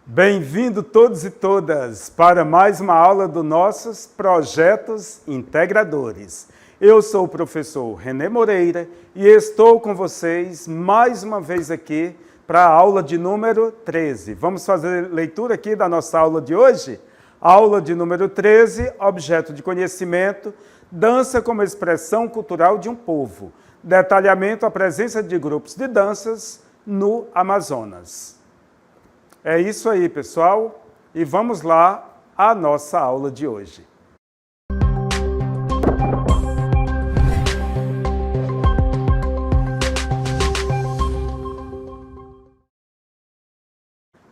Bem-vindo todos e todas para mais uma aula dos nossos projetos integradores. Eu sou o professor René Moreira e estou com vocês mais uma vez aqui para a aula de número 13. Vamos fazer leitura aqui da nossa aula de hoje? Aula de número 13, objeto de conhecimento, dança como expressão cultural de um povo. Detalhamento, a presença de grupos de danças no Amazonas. É isso aí, pessoal, e vamos lá à nossa aula de hoje.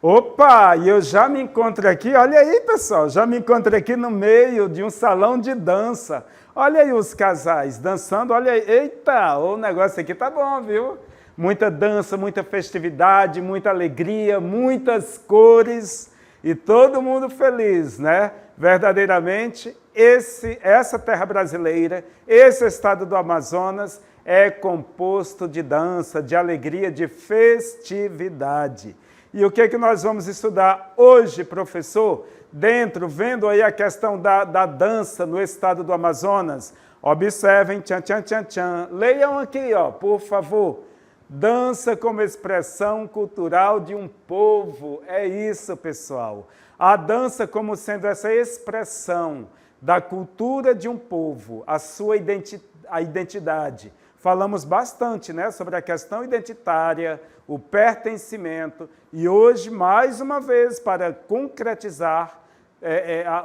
Opa, e eu já me encontro aqui, olha aí, pessoal, já me encontro aqui no meio de um salão de dança. Olha aí os casais dançando, olha aí, eita, o negócio aqui tá bom, viu? Muita dança, muita festividade, muita alegria, muitas cores e todo mundo feliz, né? Verdadeiramente, essa terra brasileira, esse estado do Amazonas é composto de dança, de alegria, de festividade. E o que é que nós vamos estudar hoje, professor? Vendo aí a questão da dança no estado do Amazonas. Observem, tchan, tchan, tchan, tchan. Leiam aqui, ó, por favor. Dança como expressão cultural de um povo. É isso, pessoal. A dança como sendo essa expressão da cultura de um povo, a sua identidade. Falamos bastante, né, sobre a questão identitária, o pertencimento, e hoje, mais uma vez, para concretizar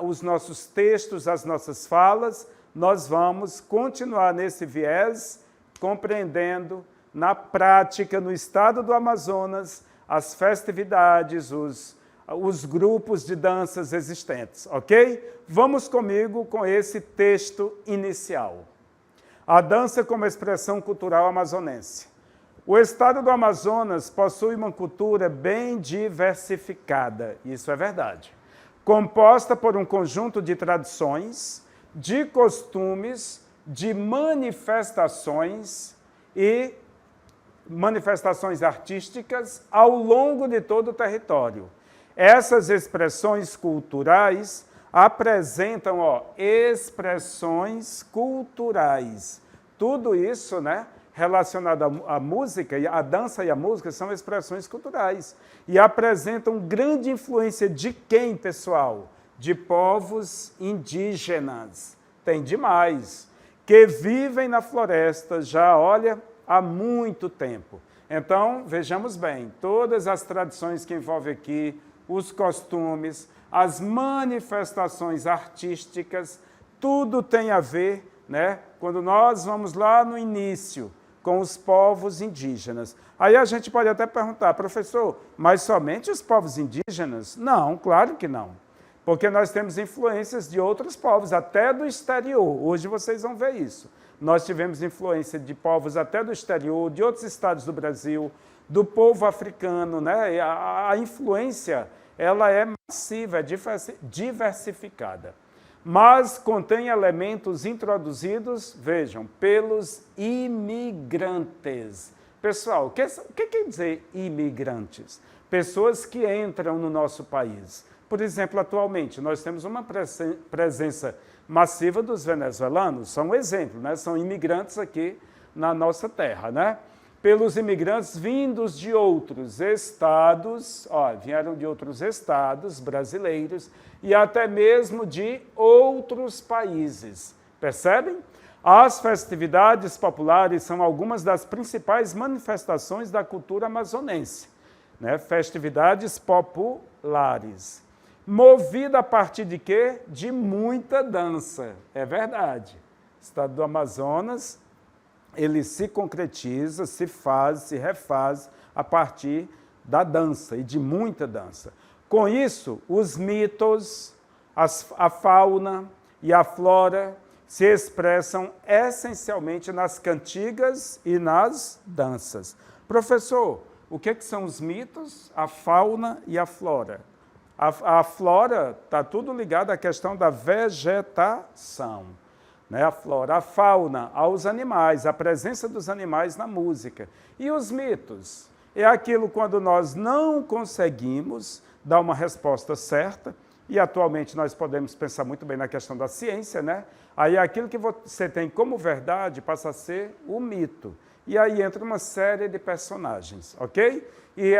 os nossos textos, as nossas falas, nós vamos continuar nesse viés, compreendendo na prática, no estado do Amazonas, as festividades, os grupos de danças existentes, ok? Vamos comigo com esse texto inicial. A dança como expressão cultural amazonense. O estado do Amazonas possui uma cultura bem diversificada, isso é verdade, composta por um conjunto de tradições, de costumes, de manifestações e manifestações artísticas ao longo de todo o território. Essas expressões culturais apresentam, expressões culturais. Tudo isso, né, relacionado à música, a dança e a música são expressões culturais. E apresentam grande influência de quem, pessoal? De povos indígenas. Tem demais. Que vivem na floresta já, olha, há muito tempo. Então, vejamos bem, todas as tradições que envolvem aqui, os costumes, as manifestações artísticas, tudo tem a ver, né, quando nós vamos lá no início, com os povos indígenas. Aí a gente pode até perguntar, professor, mas somente os povos indígenas? Não, claro que não. Porque nós temos influências de outros povos, até do exterior. Hoje vocês vão ver isso. Nós tivemos influência de povos até do exterior, de outros estados do Brasil, do povo africano, né? A influência, ela é massiva, é diversificada. Mas contém elementos introduzidos, vejam, pelos imigrantes. Pessoal, o que quer dizer imigrantes? Pessoas que entram no nosso país. Por exemplo, atualmente, nós temos uma presença massiva dos venezuelanos, são um exemplo, né? São imigrantes aqui na nossa terra, né? Pelos imigrantes vindos de outros estados, vieram de outros estados brasileiros e até mesmo de outros países, percebem? As festividades populares são algumas das principais manifestações da cultura amazonense, né? Festividades populares. Movida a partir de quê? De muita dança. É verdade. O estado do Amazonas, ele se concretiza, se faz, se refaz a partir da dança e de muita dança. Com isso, os mitos, a fauna e a flora se expressam essencialmente nas cantigas e nas danças. Professor, o que são os mitos, a fauna e a flora. A flora está tudo ligado à questão da vegetação, né? A flora, a fauna, aos animais, a presença dos animais na música. E os mitos? É aquilo quando nós não conseguimos dar uma resposta certa, e atualmente nós podemos pensar muito bem na questão da ciência, né? Aí aquilo que você tem como verdade passa a ser o mito. E aí entra uma série de personagens, ok? E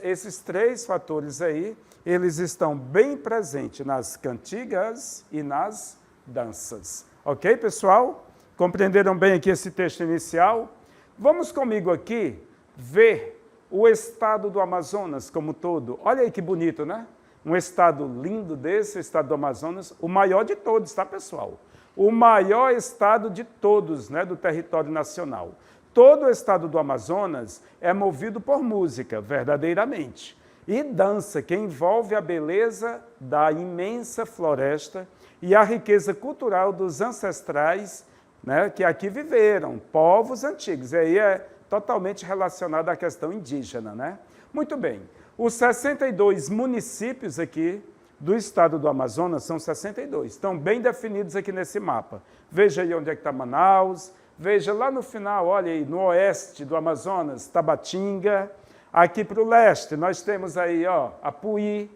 esses três fatores aí, eles estão bem presentes nas cantigas e nas danças. Ok, pessoal? Compreenderam bem aqui esse texto inicial? Vamos comigo aqui ver o estado do Amazonas como todo. Olha aí que bonito, né? Um estado lindo desse, o estado do Amazonas, o maior de todos, tá, pessoal? O maior estado de todos, né, do território nacional. Todo o estado do Amazonas é movido por música, verdadeiramente. E dança, que envolve a beleza da imensa floresta e a riqueza cultural dos ancestrais, né, que aqui viveram, povos antigos. E aí é totalmente relacionado à questão indígena, né? Muito bem. Os 62 municípios aqui do estado do Amazonas, são 62, estão bem definidos aqui nesse mapa. Veja aí onde é que está Manaus, veja lá no final, olha aí, no oeste do Amazonas, Tabatinga. Aqui para o leste, nós temos aí, ó, Apuí,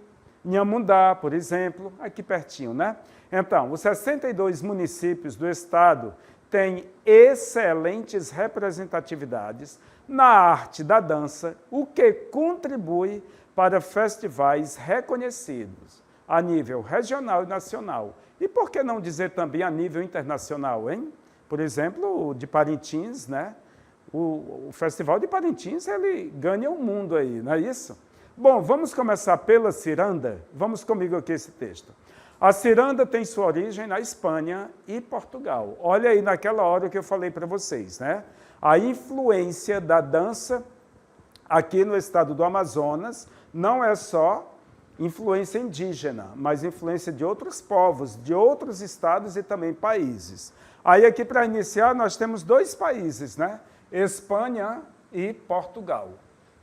Inhamundá, por exemplo, aqui pertinho, né? Então, os 62 municípios do estado têm excelentes representatividades na arte da dança, o que contribui para festivais reconhecidos a nível regional e nacional. E por que não dizer também a nível internacional, hein? Por exemplo, o de Parintins, né? O Festival de Parintins, ele ganha o mundo aí, não é isso? Bom, vamos começar pela ciranda. Vamos comigo aqui esse texto. A ciranda tem sua origem na Espanha e Portugal. Olha aí naquela hora que eu falei para vocês, né? A influência da dança aqui no estado do Amazonas não é só influência indígena, mas influência de outros povos, de outros estados e também países. Aí aqui para iniciar nós temos dois países, né? Espanha e Portugal.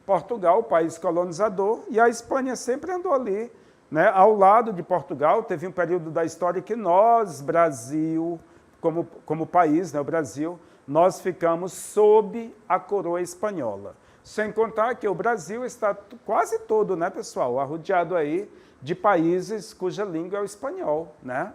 Portugal, país colonizador, e a Espanha sempre andou ali, né, ao lado de Portugal. Teve um período da história que nós, Brasil, como país, né, o Brasil, nós ficamos sob a coroa espanhola. Sem contar que o Brasil está quase todo, né, pessoal, arrodeado aí de países cuja língua é o espanhol, né?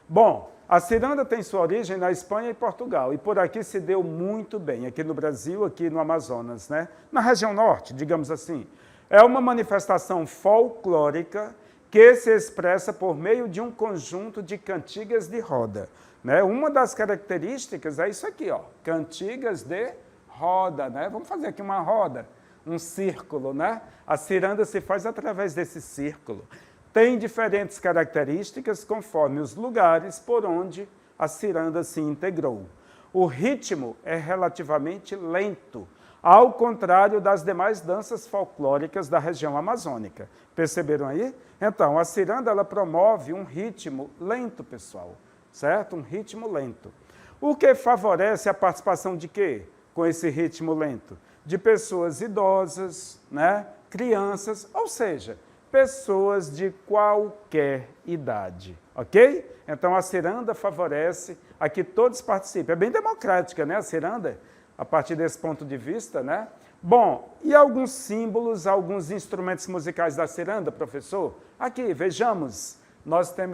Bom, a ciranda tem sua origem na Espanha e Portugal, e por aqui se deu muito bem, aqui no Brasil, aqui no Amazonas, né? Na região norte, digamos assim. É uma manifestação folclórica que se expressa por meio de um conjunto de cantigas de roda, né? Uma das características é isso aqui, ó, cantigas de roda, né? Vamos fazer aqui uma roda, um círculo, né? A ciranda se faz através desse círculo. Tem diferentes características conforme os lugares por onde a ciranda se integrou. O ritmo é relativamente lento, ao contrário das demais danças folclóricas da região amazônica. Perceberam aí? Então, a ciranda ela promove um ritmo lento, pessoal, certo? Um ritmo lento. O que favorece a participação de quê? Com esse ritmo lento? De pessoas idosas, né? Crianças, ou seja, pessoas de qualquer idade, ok? Então, a ciranda favorece a que todos participem. É bem democrática, né, a ciranda, a partir desse ponto de vista, né? Bom, e alguns símbolos, alguns instrumentos musicais da ciranda, professor? Aqui, vejamos.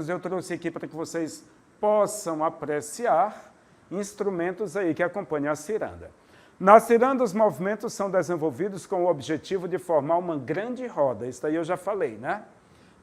Eu trouxe aqui para que vocês possam apreciar instrumentos aí que acompanham a ciranda. Na ciranda, os movimentos são desenvolvidos com o objetivo de formar uma grande roda, isso aí eu já falei, né?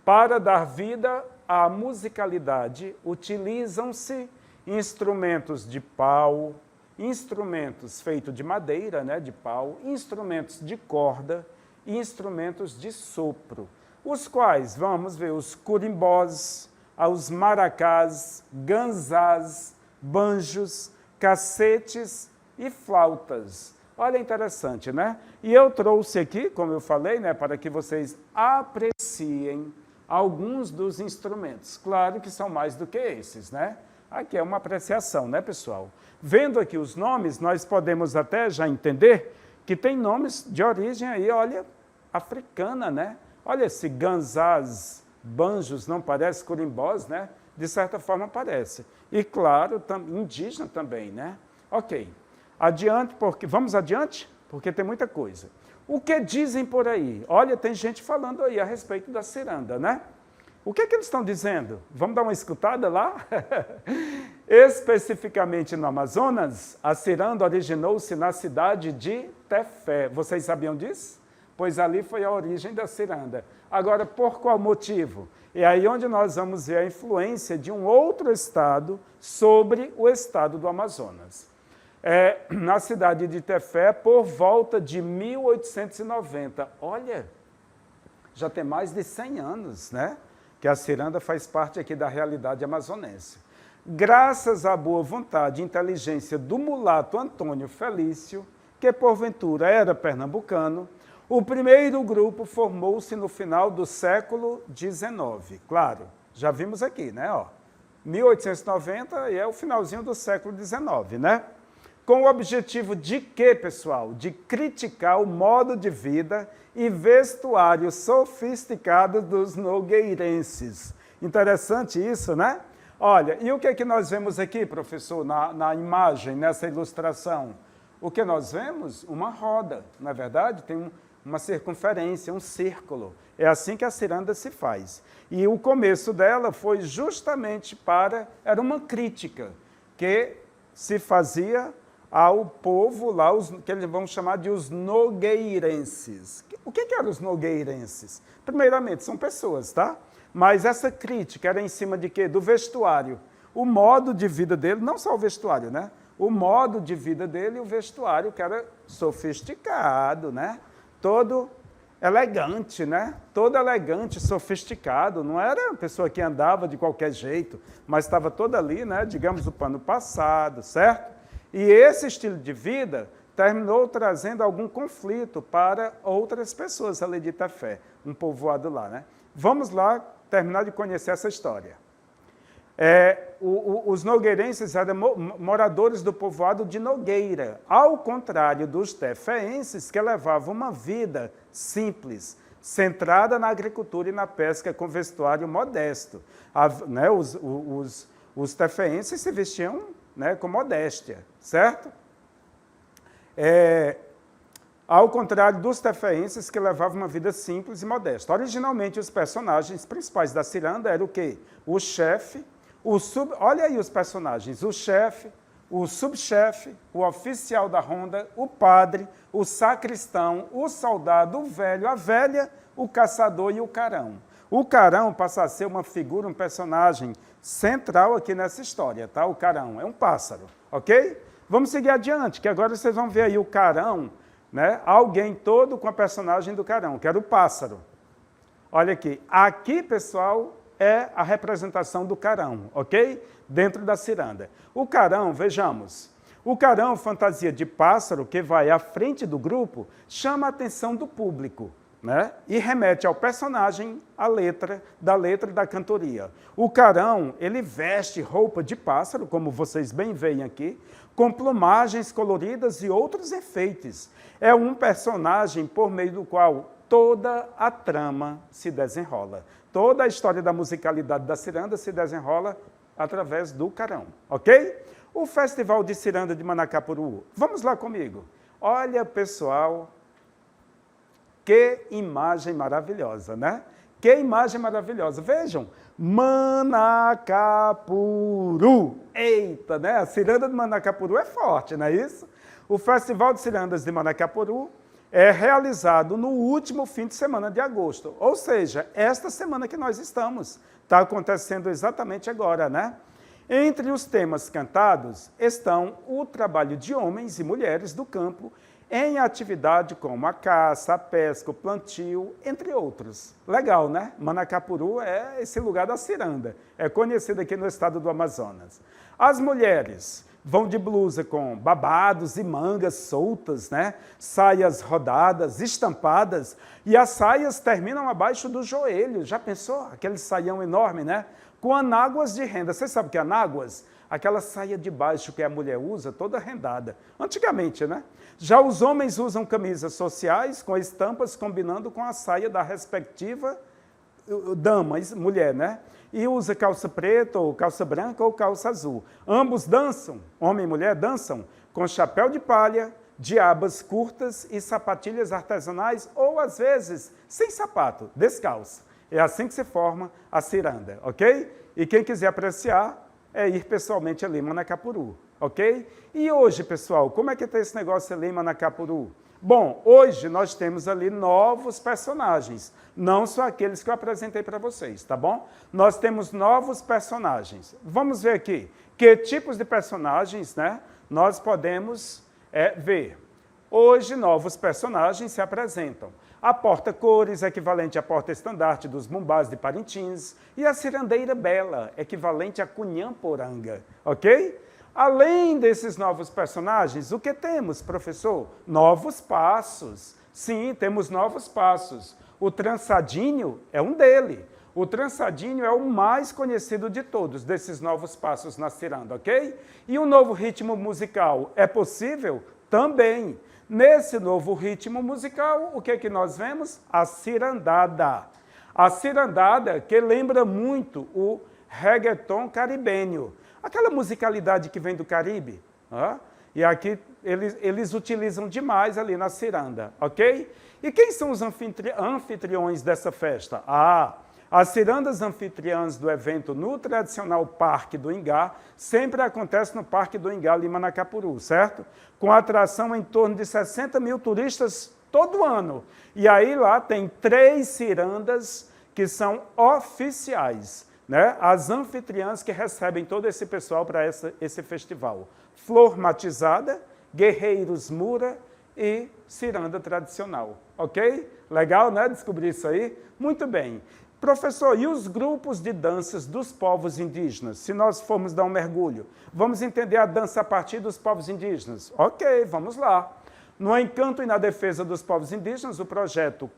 Para dar vida à musicalidade, utilizam-se instrumentos de pau, instrumentos feitos de madeira, né, de pau, instrumentos de corda e instrumentos de sopro, os quais, vamos ver, os curimbós, os maracás, ganzás, banjos, cacetes e flautas. Olha, interessante, né? E eu trouxe aqui, como eu falei, né, para que vocês apreciem alguns dos instrumentos. Claro que são mais do que esses, né? Aqui é uma apreciação, né, pessoal? Vendo aqui os nomes, nós podemos até já entender que tem nomes de origem aí, olha, africana, né? Olha, esse ganzás, banjos, não parece curimbós, né? De certa forma parece. E, claro, indígena também, né? Ok. Adiante, vamos adiante? Porque tem muita coisa. O que dizem por aí? Olha, tem gente falando aí a respeito da ciranda, né? O que eles estão dizendo? Vamos dar uma escutada lá? Especificamente no Amazonas, a ciranda originou-se na cidade de Tefé. Vocês sabiam disso? Pois ali foi a origem da ciranda. Agora, por qual motivo? É aí onde nós vamos ver a influência de um outro estado sobre o estado do Amazonas. Na cidade de Tefé, por volta de 1890. Olha, já tem mais de 100 anos, né? Que a ciranda faz parte aqui da realidade amazonense. Graças à boa vontade e inteligência do mulato Antônio Felício, que porventura era pernambucano, o primeiro grupo formou-se no final do século XIX. Claro, já vimos aqui, né? 1890 e é o finalzinho do século XIX, né? Com o objetivo de quê, pessoal? De criticar o modo de vida e vestuário sofisticado dos nogueirenses. Interessante isso, né? Olha, e o que é que nós vemos aqui, professor, na imagem, nessa ilustração? O que nós vemos? Uma roda, não é verdade? Tem uma circunferência, um círculo. É assim que a ciranda se faz. E o começo dela foi justamente era uma crítica que se fazia ao povo lá, que eles vão chamar de os nogueirenses. O que eram os nogueirenses? Primeiramente, são pessoas, tá? Mas essa crítica era em cima de quê? Do vestuário. O modo de vida dele, não só o vestuário, né? O modo de vida dele e o vestuário, que era sofisticado, né? Todo elegante, né? Todo elegante, sofisticado. Não era uma pessoa que andava de qualquer jeito, mas estava toda ali, né? Digamos, o pano passado, certo? E esse estilo de vida terminou trazendo algum conflito para outras pessoas ali de Tefé, um povoado lá, né? Vamos lá terminar de conhecer essa história. Os nogueirenses eram moradores do povoado de Nogueira, ao contrário dos tefeenses, que levavam uma vida simples, centrada na agricultura e na pesca com vestuário modesto. Os tefeenses se vestiam, né, com modéstia, certo? Ao contrário dos tefeenses, que levavam uma vida simples e modesta. Originalmente, os personagens principais da ciranda eram o quê? O chefe, olha aí os personagens, o chefe, o subchefe, o oficial da ronda, o padre, o sacristão, o soldado, o velho, a velha, o caçador e o carão. O carão passa a ser uma figura, um personagem central aqui nessa história, tá? O carão é um pássaro, ok? Vamos seguir adiante, que agora vocês vão ver aí o carão, né? Alguém todo com a personagem do carão, que era o pássaro. Olha aqui. Aqui, pessoal, é a representação do carão, ok? Dentro da ciranda. O carão, vejamos, o carão, fantasia de pássaro, que vai à frente do grupo, chama a atenção do público, né? E remete ao personagem, da letra da cantoria. O carão, ele veste roupa de pássaro, como vocês bem veem aqui, com plumagens coloridas e outros enfeites. É um personagem por meio do qual toda a trama se desenrola. Toda a história da musicalidade da ciranda se desenrola através do carão, ok? O Festival de Ciranda de Manacapuru. Vamos lá comigo. Olha, pessoal, que imagem maravilhosa, né? Que imagem maravilhosa. Vejam, Manacapuru. Eita, né? A ciranda de Manacapuru é forte, não é isso? O Festival de Cirandas de Manacapuru é realizado no último fim de semana de agosto. Ou seja, esta semana que nós estamos. Está acontecendo exatamente agora, né? Entre os temas cantados estão o trabalho de homens e mulheres do campo em atividade como a caça, a pesca, o plantio, entre outros. Legal, né? Manacapuru é esse lugar da ciranda. É conhecido aqui no estado do Amazonas. As mulheres vão de blusa com babados e mangas soltas, né? Saias rodadas, estampadas, e as saias terminam abaixo do joelho. Já pensou? Aquele saião enorme, né? Com anáguas de renda. Você sabe o que é anáguas? aquela saia de baixo que a mulher usa, toda rendada. Antigamente, né? Já os homens usam camisas sociais com estampas combinando com a saia da respectiva dama, mulher, né? E usa calça preta, ou calça branca, ou calça azul. Ambos dançam, homem e mulher dançam, com chapéu de palha, de abas curtas e sapatilhas artesanais, ou às vezes sem sapato, descalço. É assim que se forma a ciranda, ok? E quem quiser apreciar é ir pessoalmente a Lima, Manacapuru, ok? E hoje, pessoal, como é que está esse negócio em Lima, Manacapuru? Bom, hoje nós temos ali novos personagens, não só aqueles que eu apresentei para vocês, tá bom? Nós temos novos personagens. Vamos ver aqui que tipos de personagens, né, nós podemos ver. Hoje, novos personagens se apresentam. A porta-cores, equivalente à porta-estandarte dos Bumbás de Parintins, e a cirandeira bela, equivalente à Cunhamporanga, ok? Além desses novos personagens, o que temos, professor? Novos passos. Sim, temos novos passos. O trançadinho é um dele. O trançadinho é o mais conhecido de todos, desses novos passos na ciranda, ok? E o novo ritmo musical é possível? Também. Nesse novo ritmo musical, o que é que nós vemos? A cirandada. A cirandada que lembra muito o reggaeton caribenho. Aquela musicalidade que vem do Caribe. E aqui eles utilizam demais ali na ciranda, ok? E quem são os anfitriões dessa festa? As cirandas anfitriãs do evento no tradicional Parque do Ingá sempre acontece no Parque do Ingá, Lima, Manacapuru, certo? Com atração em torno de 60 mil turistas todo ano. E aí lá tem 3 cirandas que são oficiais, né? As anfitriãs que recebem todo esse pessoal para esse festival. Flor Matizada, Guerreiros Mura e ciranda tradicional, ok? Legal, né? Descobrir isso aí? Muito bem. Professor, e os grupos de danças dos povos indígenas? Se nós formos dar um mergulho, vamos entender a dança a partir dos povos indígenas? Ok, vamos lá. No encanto e na defesa dos povos indígenas, o projeto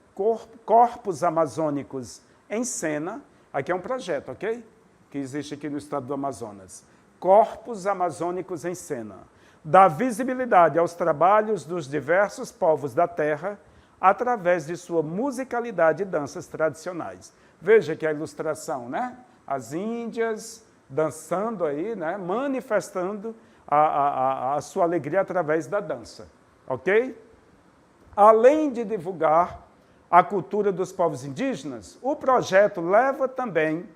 Corpos Amazônicos em Cena, aqui é um projeto, ok? Que existe aqui no estado do Amazonas. Corpos Amazônicos em Cena. Dá visibilidade aos trabalhos dos diversos povos da terra através de sua musicalidade e danças tradicionais. Veja aqui a ilustração, né? As índias dançando aí, né? Manifestando a sua alegria através da dança, ok? Além de divulgar a cultura dos povos indígenas, o projeto leva também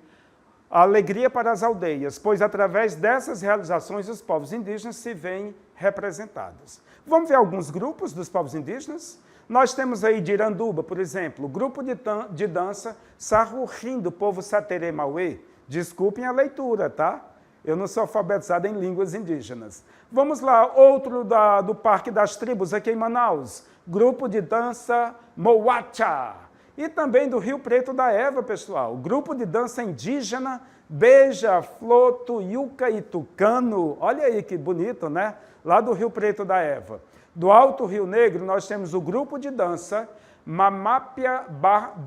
a alegria para as aldeias, pois através dessas realizações os povos indígenas se veem representados. Vamos ver alguns grupos dos povos indígenas? Nós temos aí de Iranduba, por exemplo, o grupo de dança Sarrurim, do povo Saterê Mauê. Desculpem a leitura, tá? Eu não sou alfabetizado em línguas indígenas. Vamos lá, outro do Parque das Tribos, aqui em Manaus. Grupo de dança Moacha. E também do Rio Preto da Eva, pessoal. Grupo de dança indígena Beija-Flor, Tuiuca e Tucano. Olha aí que bonito, né? Lá do Rio Preto da Eva. Do Alto Rio Negro, nós temos o grupo de dança Mamapia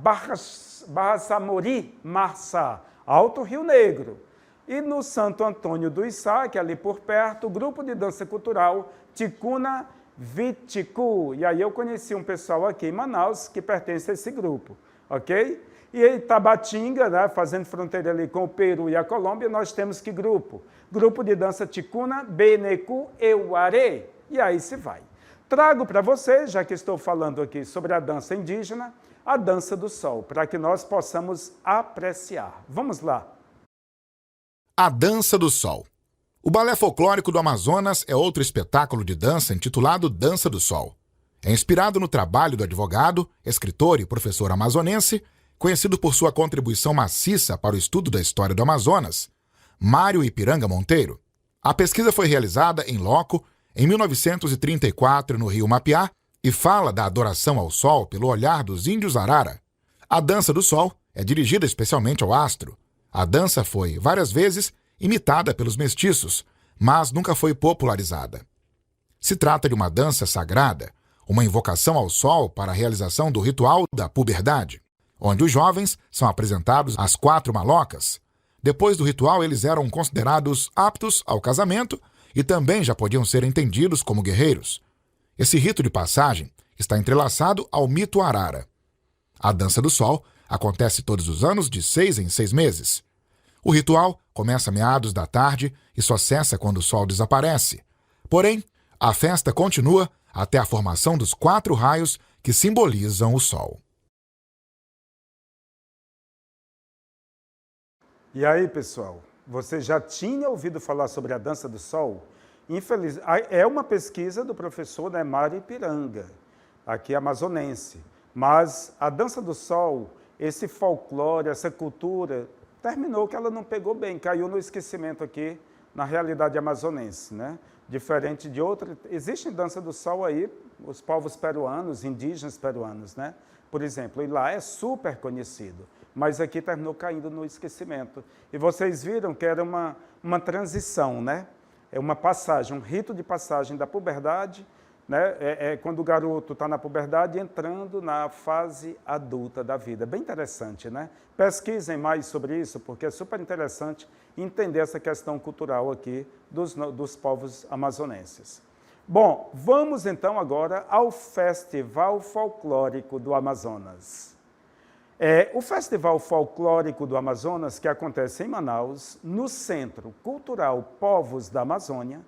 Barraçamori Marçá, Alto Rio Negro. E no Santo Antônio do Içá, que é ali por perto, o grupo de dança cultural Ticuna Viticu. E aí eu conheci um pessoal aqui em Manaus que pertence a esse grupo, ok? E em Tabatinga, né, fazendo fronteira ali com o Peru e a Colômbia, nós temos que grupo? Grupo de dança Ticuna Benecu Euaré. E aí se vai. Trago para vocês, já que estou falando aqui sobre a dança indígena, a dança do sol, para que nós possamos apreciar. Vamos lá. A dança do sol. O Balé Folclórico do Amazonas é outro espetáculo de dança intitulado Dança do Sol. É inspirado no trabalho do advogado, escritor e professor amazonense, conhecido por sua contribuição maciça para o estudo da história do Amazonas, Mário Ipiranga Monteiro. A pesquisa foi realizada em loco em 1934, no Rio Mapiá, e fala da adoração ao sol pelo olhar dos índios Arara. A dança do sol é dirigida especialmente ao astro. A dança foi, várias vezes, imitada pelos mestiços, mas nunca foi popularizada. Se trata de uma dança sagrada, uma invocação ao sol para a realização do ritual da puberdade, onde os jovens são apresentados às 4 malocas, Depois do ritual, eles eram considerados aptos ao casamento e também já podiam ser entendidos como guerreiros. Esse rito de passagem está entrelaçado ao mito Arara. A Dança do Sol acontece todos os anos de 6 em 6 meses. O ritual começa a meados da tarde e só cessa quando o sol desaparece. Porém, a festa continua até a formação dos 4 raios que simbolizam o sol. E aí, pessoal, você já tinha ouvido falar sobre a Dança do Sol? É uma pesquisa do professor Mário Ipiranga, aqui amazonense. Mas a Dança do Sol, esse folclore, essa cultura, terminou que ela não pegou bem, caiu no esquecimento aqui na realidade amazonense, né? Diferente de outra, existe Dança do Sol aí, os povos peruanos, indígenas peruanos, né? Por exemplo, e lá é super conhecido, mas aqui terminou caindo no esquecimento. E vocês viram que era uma transição, né? É uma passagem, um rito de passagem da puberdade, né? É quando o garoto está na puberdade entrando na fase adulta da vida. Bem interessante, né? Pesquisem mais sobre isso, porque é super interessante entender essa questão cultural aqui dos povos amazonenses. Bom, vamos então agora ao Festival Folclórico do Amazonas. O Festival Folclórico do Amazonas, que acontece em Manaus, no Centro Cultural Povos da Amazônia,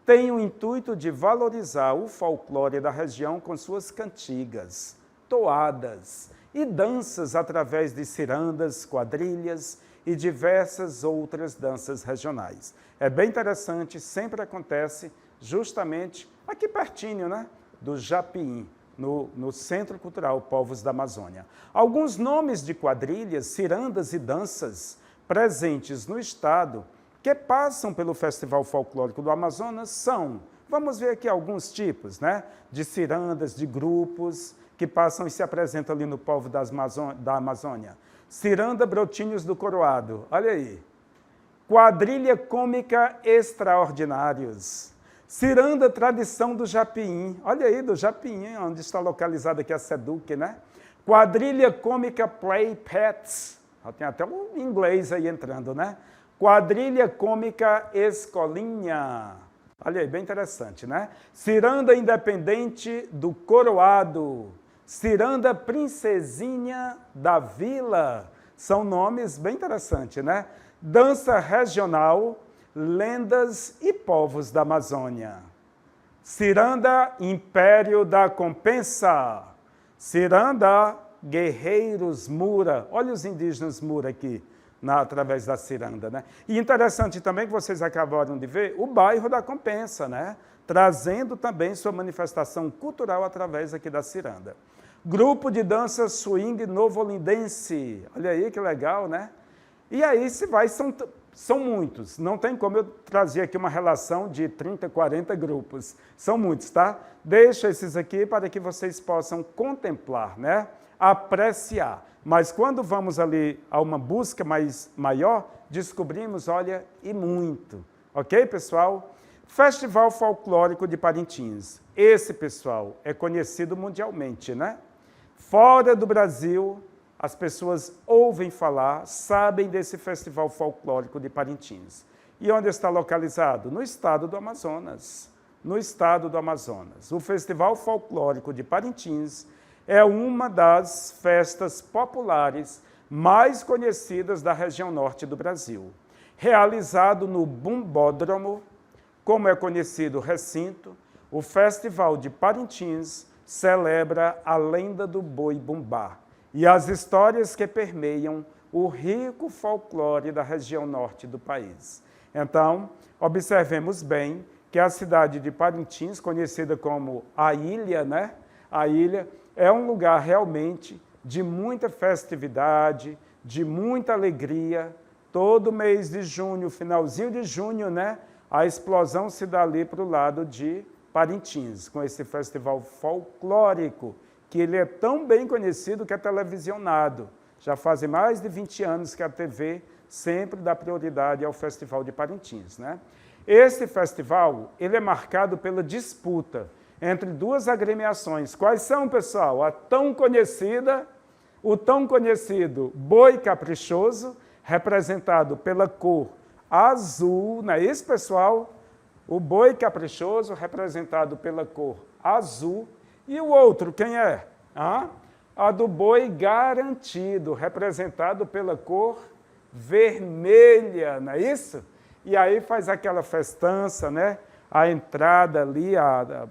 tem o intuito de valorizar o folclore da região com suas cantigas, toadas e danças através de cirandas, quadrilhas e diversas outras danças regionais. É bem interessante, sempre acontece justamente aqui pertinho, né, do Japim, no Centro Cultural Povos da Amazônia. Alguns nomes de quadrilhas, cirandas e danças presentes no estado que passam pelo Festival Folclórico do Amazonas são, vamos ver aqui alguns tipos, né, de cirandas, de grupos que passam e se apresentam ali no povo da Amazônia. Ciranda Brotinhos do Coroado, olha aí. Quadrilha Cômica Extraordinários. Ciranda Tradição do Japim, olha aí, do Japim, onde está localizada aqui a SEDUC, né? Quadrilha Cômica Play Pets, tem até um inglês aí entrando, né? Quadrilha Cômica Escolinha, olha aí, bem interessante, né? Ciranda Independente do Coroado, Ciranda Princesinha da Vila, são nomes bem interessantes, né? Dança Regional, Lendas e Povos da Amazônia. Ciranda Império da Compensa, Ciranda Guerreiros Mura, olha os indígenas Mura aqui, através da ciranda, né? E interessante também que vocês acabaram de ver o bairro da Compensa, né? Trazendo também sua manifestação cultural através aqui da ciranda. Grupo de dança swing novolindense, olha aí que legal, né? E aí se vai, são muitos, não tem como eu trazer aqui uma relação de 30, 40 grupos, são muitos, tá? Deixa esses aqui para que vocês possam contemplar, né? Apreciar. Mas quando vamos ali a uma busca maior, descobrimos, olha, e muito. Ok, pessoal? Festival Folclórico de Parintins. Esse, pessoal, é conhecido mundialmente, né? Fora do Brasil, as pessoas ouvem falar, sabem desse Festival Folclórico de Parintins. E onde está localizado? No estado do Amazonas. No estado do Amazonas. O Festival Folclórico de Parintins é uma das festas populares mais conhecidas da região norte do Brasil. Realizado no Bumbódromo, como é conhecido o recinto, o Festival de Parintins celebra a lenda do boi bumbá e as histórias que permeiam o rico folclore da região norte do país. Então, observemos bem que a cidade de Parintins, conhecida como a Ilha, né? A Ilha é um lugar realmente de muita festividade, de muita alegria. Todo mês de junho, finalzinho de junho, né? A explosão se dá ali para o lado de Parintins, com esse festival folclórico, que ele é tão bem conhecido que é televisionado. Já fazem mais de 20 anos que a TV sempre dá prioridade ao Festival de Parintins, né? Esse festival, ele é marcado pela disputa entre duas agremiações. Quais são, pessoal? O tão conhecido Boi Caprichoso representado pela cor azul, não é isso, pessoal? O boi caprichoso, representado pela cor azul. E o outro, quem é? A do boi garantido, representado pela cor vermelha, não é isso? E aí faz aquela festança, né? A entrada ali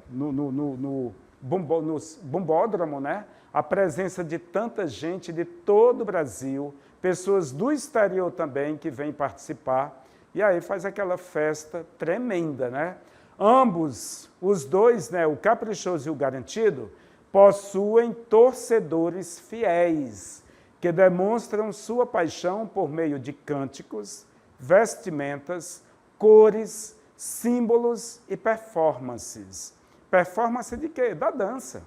no bombódromo, né? A presença de tanta gente de todo o Brasil, pessoas do exterior também que vêm participar. E aí faz aquela festa tremenda, né? Ambos, os dois, né, o caprichoso e o garantido, possuem torcedores fiéis, que demonstram sua paixão por meio de cânticos, vestimentas, cores, símbolos e performances. Performance de quê? Da dança.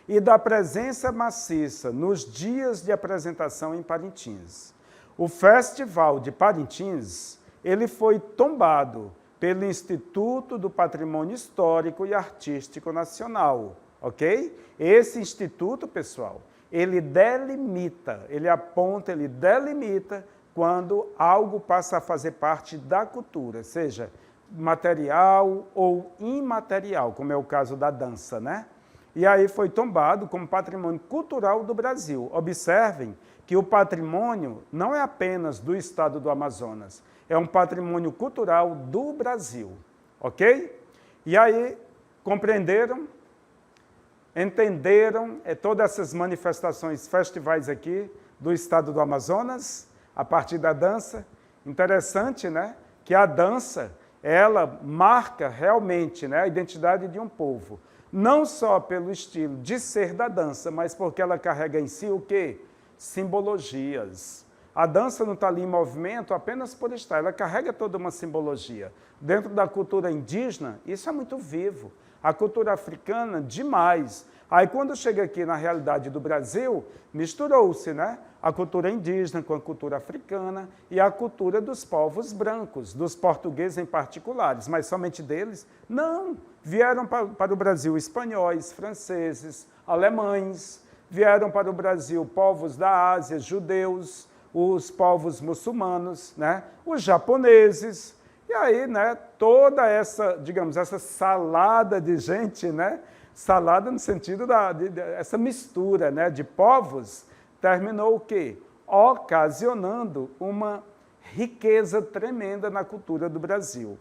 E da presença maciça nos dias de apresentação em Parintins. O Festival de Parintins, ele foi tombado pelo Instituto do Patrimônio Histórico e Artístico Nacional, ok? Esse instituto, pessoal, ele delimita, ele aponta, ele delimita quando algo passa a fazer parte da cultura, seja material ou imaterial, como é o caso da dança, né? E aí foi tombado como patrimônio cultural do Brasil. Observem que o patrimônio não é apenas do estado do Amazonas, é um patrimônio cultural do Brasil, ok? E aí, compreenderam? Entenderam todas essas manifestações, festivais aqui do estado do Amazonas, a partir da dança? Interessante, né? Que a dança, ela marca realmente, né, a identidade de um povo. Não só pelo estilo de ser da dança, mas porque ela carrega em si o quê? Simbologias. A dança não está ali em movimento apenas por estar, ela carrega toda uma simbologia. Dentro da cultura indígena, isso é muito vivo. A cultura africana, demais. Aí, quando chega aqui na realidade do Brasil, misturou-se, né? A cultura indígena com a cultura africana e a cultura dos povos brancos, dos portugueses em particulares, mas somente deles? Não. Vieram para o Brasil espanhóis, franceses, alemães, vieram para o Brasil povos da Ásia, judeus, os povos muçulmanos, né? Os japoneses. E aí, né, toda essa, digamos, essa salada de gente, né? Salada no sentido essa mistura, né, de povos, terminou o quê? Ocasionando uma riqueza tremenda na cultura do Brasil.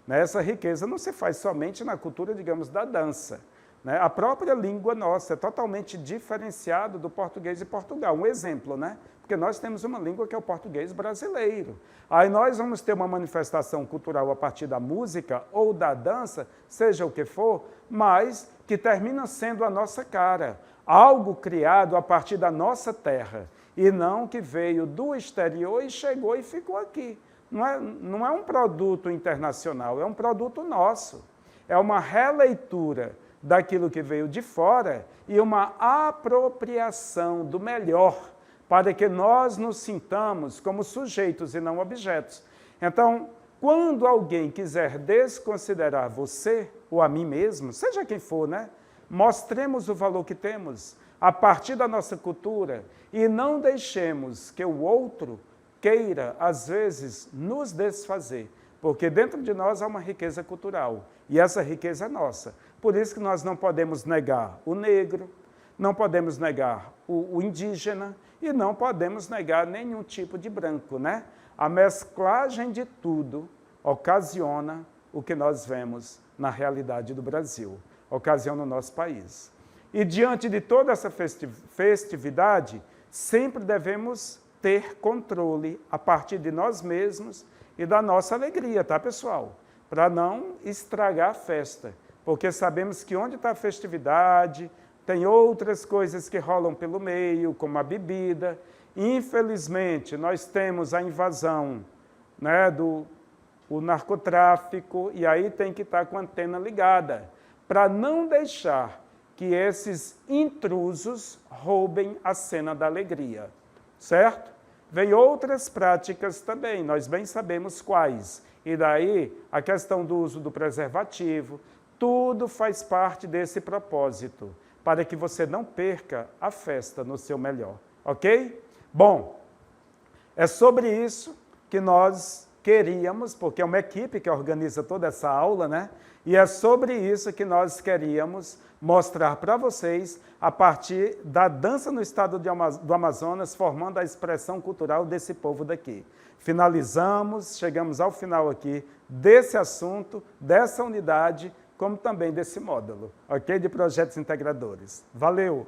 Essa riqueza não se faz somente na cultura, digamos, da dança. A própria língua nossa é totalmente diferenciada do português de Portugal. Um exemplo, né? Porque nós temos uma língua que é o português brasileiro. Aí nós vamos ter uma manifestação cultural a partir da música ou da dança, seja o que for, mas que termina sendo a nossa cara. Algo criado a partir da nossa terra, e não que veio do exterior e chegou e ficou aqui. Não é um produto internacional, é um produto nosso. É uma releitura daquilo que veio de fora e uma apropriação do melhor, para que nós nos sintamos como sujeitos e não objetos. Então, quando alguém quiser desconsiderar você ou a mim mesmo, seja quem for, né? Mostremos o valor que temos a partir da nossa cultura e não deixemos que o outro queira, às vezes, nos desfazer, porque dentro de nós há uma riqueza cultural e essa riqueza é nossa. Por isso que nós não podemos negar o negro, não podemos negar o indígena e não podemos negar nenhum tipo de branco, né? A mesclagem de tudo ocasiona o que nós vemos na realidade do Brasil, ocasiona o nosso país. E diante de toda essa festividade, sempre devemos ter controle a partir de nós mesmos e da nossa alegria, tá, pessoal? Para não estragar a festa, porque sabemos que onde está a festividade, tem outras coisas que rolam pelo meio, como a bebida. Infelizmente, nós temos a invasão, né, o narcotráfico, e aí tem que estar com a antena ligada, para não deixar que esses intrusos roubem a cena da alegria, certo? Vem outras práticas também, nós bem sabemos quais. E daí, a questão do uso do preservativo, tudo faz parte desse propósito, para que você não perca a festa no seu melhor, ok? Bom, É sobre isso que nós queríamos, porque é uma equipe que organiza toda essa aula, né? E é sobre isso que nós queríamos mostrar para vocês a partir da dança no estado do Amazonas, formando a expressão cultural desse povo daqui. Finalizamos, chegamos ao final aqui desse assunto, dessa unidade, como também desse módulo, ok? De projetos integradores. Valeu!